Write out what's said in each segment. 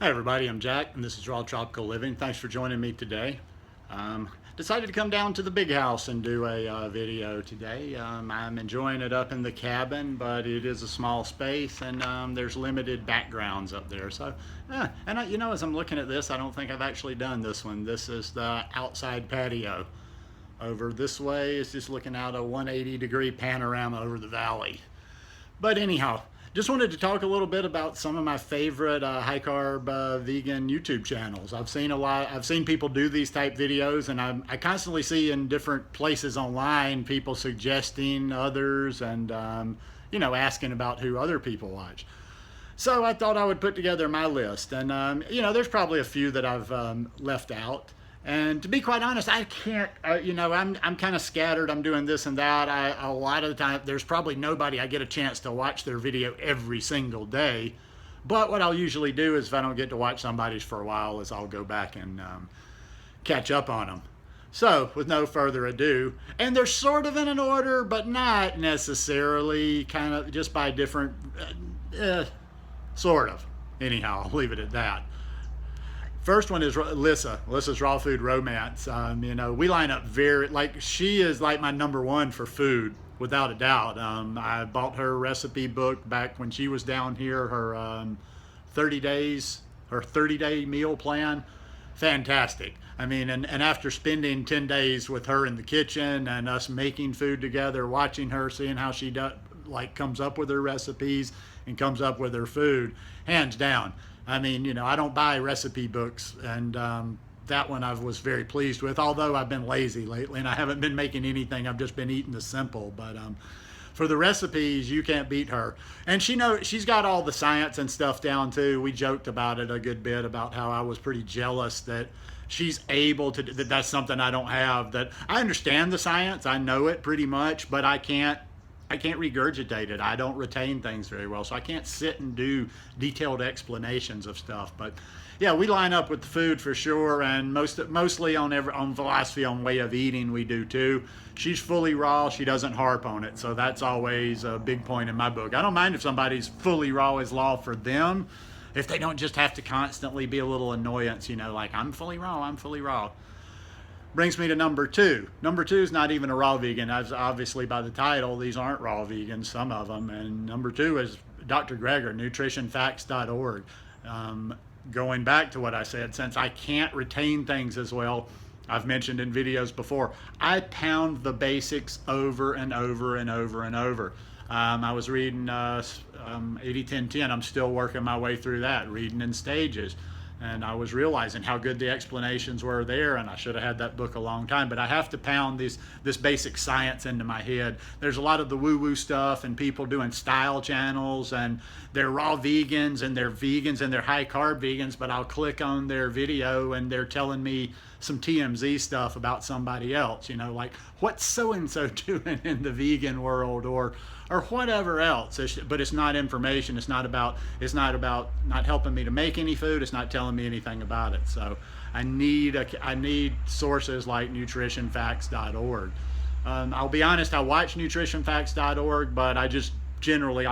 Hi everybody, I'm Jack and this is Raw Tropical Living. Thanks for joining me today. Decided to come down to the big house and do a video today. I'm enjoying it up in the cabin, but it is a small space and there's limited backgrounds up there. So, as I'm looking at this, I don't think I've actually done this one. This is the outside patio. Over this way is just looking out a 180-degree panorama over the valley. But anyhow, just wanted to talk a little bit about some of my favorite high-carb vegan YouTube channels. I've seen people do these type videos, and I constantly see in different places online people suggesting others and asking about who other people watch. So I thought I would put together my list, and there's probably a few that I've left out. And to be quite honest, I can't, I'm kind of scattered. I'm doing this and that. A lot of the time, there's probably nobody I get a chance to watch their video every single day. But what I'll usually do is if I don't get to watch somebody's for a while is I'll go back and catch up on them. So with no further ado, and they're sort of in an order, but not necessarily, kind of just by different, sort of. Anyhow, I'll leave it at that. First one is Lissa's Raw Food Romance. We line up she is like my number one for food, without a doubt. I bought her recipe book back when she was down here, her 30-day meal plan. Fantastic. And after spending 10 days with her in the kitchen and us making food together, watching her, seeing how she comes up with her recipes and comes up with her food, hands down. I don't buy recipe books, and that one I was very pleased with, although I've been lazy lately and I haven't been making anything. I've just been eating the simple, but for the recipes, you can't beat her. And she's got all the science and stuff down too. We joked about it a good bit, about how I was pretty jealous that she's able to, that's something I don't have. That I understand the science, I know it pretty much, but I can't regurgitate it. I don't retain things very well, so I can't sit and do detailed explanations of stuff. But yeah, we line up with the food for sure, and mostly on philosophy, on way of eating, we do too. She's fully raw. She doesn't harp on it, so that's always a big point in my book. I don't mind if somebody's fully raw is law for them, if they don't just have to constantly be a little annoyance, like I'm fully raw. Brings me to number two. Number two is not even a raw vegan. As obviously by the title, these aren't raw vegans, some of them. And number two is Dr. Greger, nutritionfacts.org. Going back to what I said, since I can't retain things as well, I've mentioned in videos before, I pound the basics over and over and over and over. I was reading 80-10-10. I'm still working my way through that, reading in stages. And I was realizing how good the explanations were there, and I should have had that book a long time. But I have to pound this basic science into my head. There's a lot of the woo-woo stuff and people doing style channels, and they're raw vegans and they're high-carb vegans, but I'll click on their video and they're telling me some TMZ stuff about somebody else, like what's so-and-so doing in the vegan world or whatever else. But it's not information. It's not about not helping me to make any food. It's not telling me anything about it. So I need sources like nutritionfacts.org. I'll be honest, I watch nutritionfacts.org, but I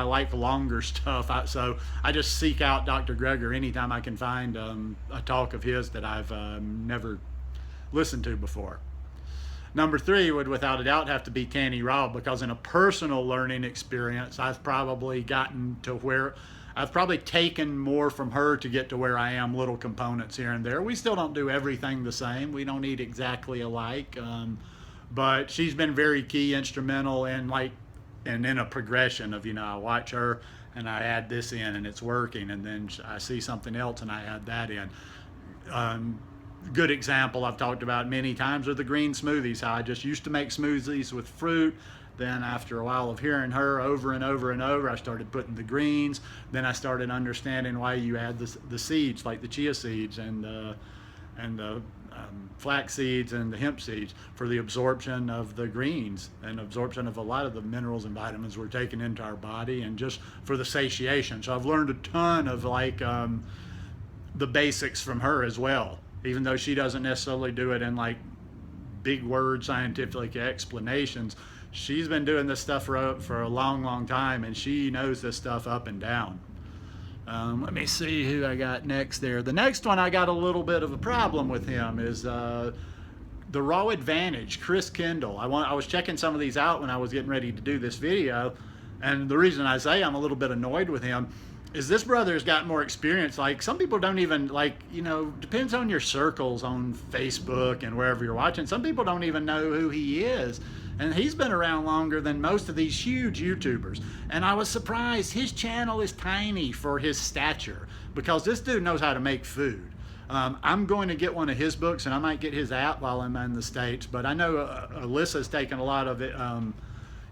like longer stuff. So I just seek out Dr. Greger anytime I can find a talk of his that I've never listened to before. Number three would without a doubt have to be Tanny Raw, because in a personal learning experience, I've probably taken more from her to get to where I am, little components here and there. We still don't do everything the same. We don't eat exactly alike. But she's been very key, instrumental in in a progression of, I watch her and I add this in and it's working, and then I see something else and I add that in. Good example I've talked about many times are the green smoothies. How I just used to make smoothies with fruit. Then after a while of hearing her over and over and over, I started putting the greens. Then I started understanding why you add the seeds, like the chia seeds and the flax seeds and the hemp seeds, for the absorption of the greens and absorption of a lot of the minerals and vitamins we're taking into our body, and just for the satiation. So I've learned a ton of the basics from her as well, even though she doesn't necessarily do it in big word scientific explanations. She's been doing this stuff for a long time, and she knows this stuff up and down. Let me see who I got next there. The next one I got a little bit of a problem with him is the Raw Advantage, Chris Kendall. I was checking some of these out when I was getting ready to do this video, and the reason I say I'm a little bit annoyed with him is this brother's got more experience. Like, some people don't even, like, you know, depends on your circles on Facebook and wherever you're watching. Some people don't even know who he is. And he's been around longer than most of these huge YouTubers. And I was surprised. His channel is tiny for his stature, because this dude knows how to make food. I'm going to get one of his books, and I might get his app while I'm in the States. But I know Alyssa's taken a lot of it,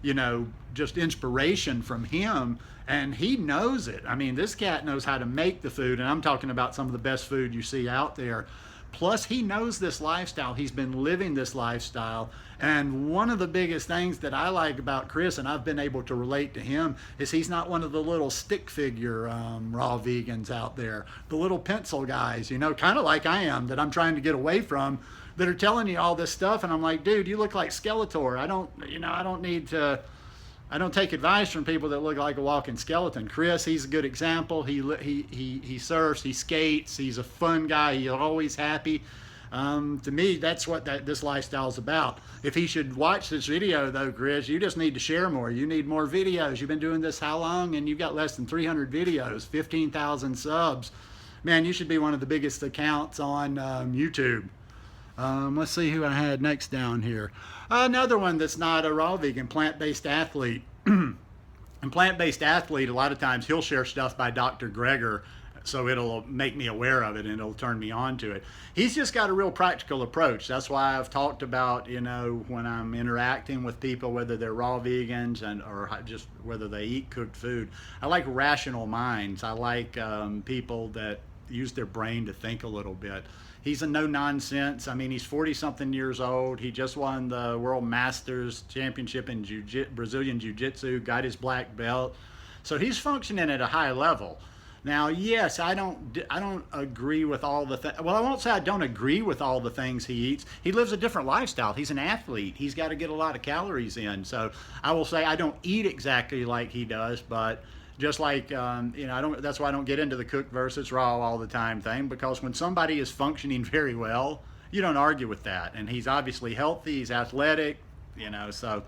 you know, just inspiration from him, and he knows it. I mean, this cat knows how to make the food, and I'm talking about some of the best food you see out there. Plus, he knows this lifestyle. He's been living this lifestyle. And one of the biggest things that I like about Chris, and I've been able to relate to him, is he's not one of the little stick figure raw vegans out there. The little pencil guys, you know, kind of like I am, that I'm trying to get away from, that are telling you all this stuff. And I'm like, dude, you look like Skeletor. I don't take advice from people that look like a walking skeleton. Chris, he's a good example. He surfs, he skates, he's a fun guy, he's always happy. To me, that's what this lifestyle is about. If he should watch this video, though, Chris, you just need to share more. You need more videos. You've been doing this how long? And you've got less than 300 videos, 15,000 subs. Man, you should be one of the biggest accounts on YouTube. Let's see who I had next down here. Another one that's not a raw vegan, plant-based athlete. And plant-based athlete, a lot of times he'll share stuff by Dr. Greger, so it'll make me aware of it and it'll turn me on to it. He's just got a real practical approach. That's why I've talked about, you know, when I'm interacting with people, whether they're raw vegans or just whether they eat cooked food, I like rational minds. I like people that use their brain to think a little bit. He's a no-nonsense. I mean, he's 40-something years old. He just won the World Masters Championship in Brazilian Jiu-Jitsu, got his black belt. So he's functioning at a high level. Now, yes, I don't agree with all the things. Well, I won't say I don't agree with all the things he eats. He lives a different lifestyle. He's an athlete. He's got to get a lot of calories in. So I will say I don't eat exactly like he does, but just like, you know, that's why I don't get into the cooked versus raw all the time thing, because when somebody is functioning very well, you don't argue with that. And he's obviously healthy, he's athletic, you know, so,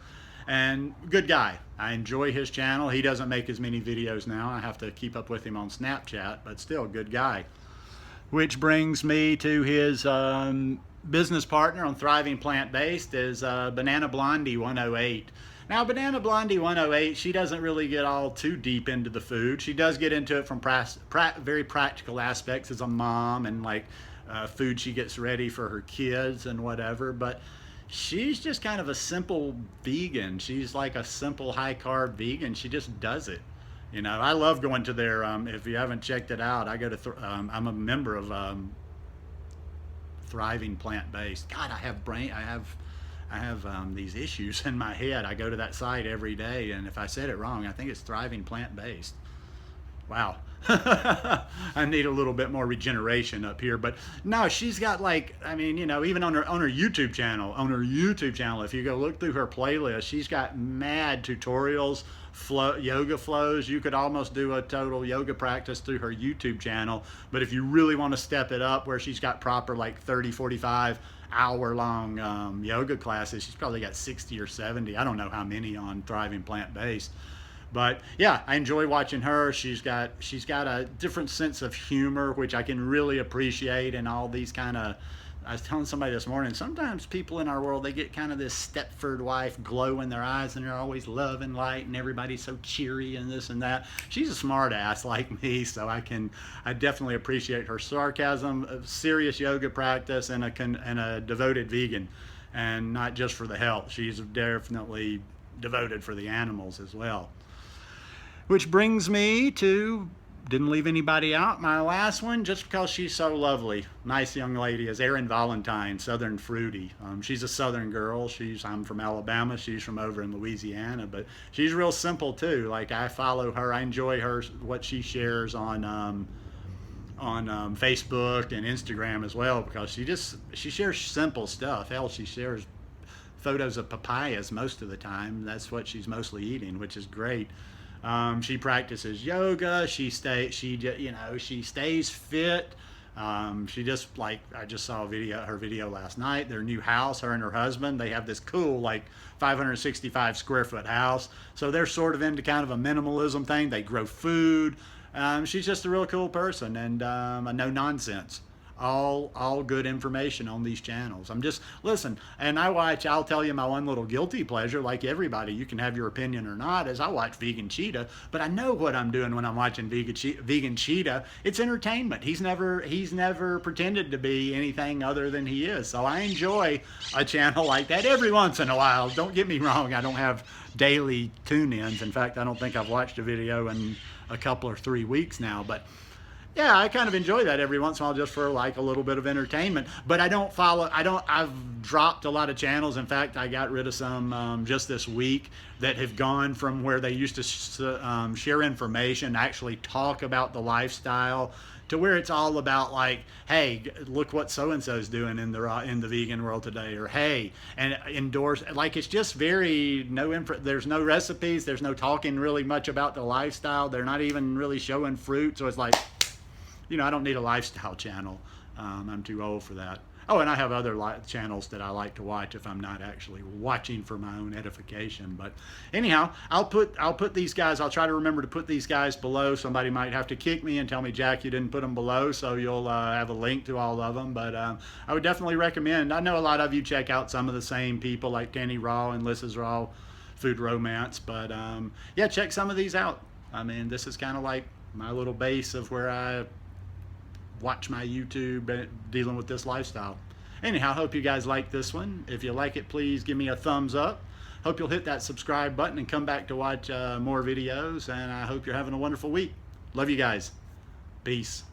and good guy. I enjoy his channel. He doesn't make as many videos now. I have to keep up with him on Snapchat, but still, good guy. Which brings me to his business partner on Thriving Plant-Based is Banana Blondie 108. Now, Banana Blondie 108, she doesn't really get all too deep into the food. She does get into it from very practical aspects as a mom, and like food she gets ready for her kids and whatever. But she's just kind of a simple vegan. She's like a simple high-carb vegan. She just does it. You know, I love going to their, if you haven't checked it out, I go to, I'm a member of Thriving Plant-Based. God, I have these issues in my head. I go to that site every day, and if I said it wrong, I think it's Thriving Plant-Based. Wow. I need a little bit more regeneration up here, but no, she's got, like, I mean, you know, even on her YouTube channel, if you go look through her playlist, she's got mad tutorials, yoga flows. You could almost do a total yoga practice through her YouTube channel, but if you really want to step it up, where she's got proper like 30-45 hour long yoga classes, she's probably got 60 or 70, I don't know how many, on Thriving Plant-Based. But yeah, I enjoy watching her. She's got a different sense of humor, which I can really appreciate. And all these kind of, I was telling somebody this morning, sometimes people in our world, they get kind of this Stepford wife glow in their eyes, and they're always love and light, and everybody's so cheery and this and that. She's a smart ass like me, so I definitely appreciate her sarcasm, serious yoga practice, and a devoted vegan, and not just for the health. She's definitely devoted for the animals as well. Which brings me to, didn't leave anybody out, my last one, just because she's so lovely. Nice young lady, is Erin Valentine, Southern Fruity. She's a Southern girl. I'm from Alabama. She's from over in Louisiana, but she's real simple too. Like, I follow her. I enjoy what she shares on Facebook and Instagram as well, because she shares simple stuff. Hell, she shares photos of papayas most of the time. That's what she's mostly eating, which is great. She practices yoga. She stays fit. She just, like, I just saw her video last night. Their new house, her and her husband, they have this cool, like, 565 square foot house. So they're sort of into kind of a minimalism thing. They grow food. She's just a real cool person, and a no nonsense. All good information on these channels. Listen, and I'll tell you my one little guilty pleasure, like everybody, you can have your opinion or not, is I watch Vegan Cheetah, but I know what I'm doing when I'm watching Vegan Cheetah. It's entertainment. He's never pretended to be anything other than he is. So I enjoy a channel like that every once in a while. Don't get me wrong, I don't have daily tune-ins. In fact, I don't think I've watched a video in a couple or 3 weeks now, but yeah, I kind of enjoy that every once in a while, just for like a little bit of entertainment. But I've dropped a lot of channels. In fact, I got rid of some just this week that have gone from where they used to share information, actually talk about the lifestyle, to where it's all about, like, hey, look what so-and-so's doing in the vegan world today, or hey, and endorse, like, it's just very there's no recipes, there's no talking really much about the lifestyle, they're not even really showing fruit, so it's like, I don't need a lifestyle channel. I'm too old for that. Oh, and I have other channels that I like to watch if I'm not actually watching for my own edification. But anyhow, I'll put these guys, I'll try to remember to put these guys below. Somebody might have to kick me and tell me, Jack, you didn't put them below, so you'll have a link to all of them. But I would definitely recommend. I know a lot of you check out some of the same people, like Kenny Raw and Lissa's Raw Food Romance. But yeah, check some of these out. I mean, this is kind of like my little base of where I watch my YouTube dealing with this lifestyle. Anyhow, hope you guys like this one. If you like it, please give me a thumbs up. Hope you'll hit that subscribe button and come back to watch more videos. And I hope you're having a wonderful week. Love you guys. Peace.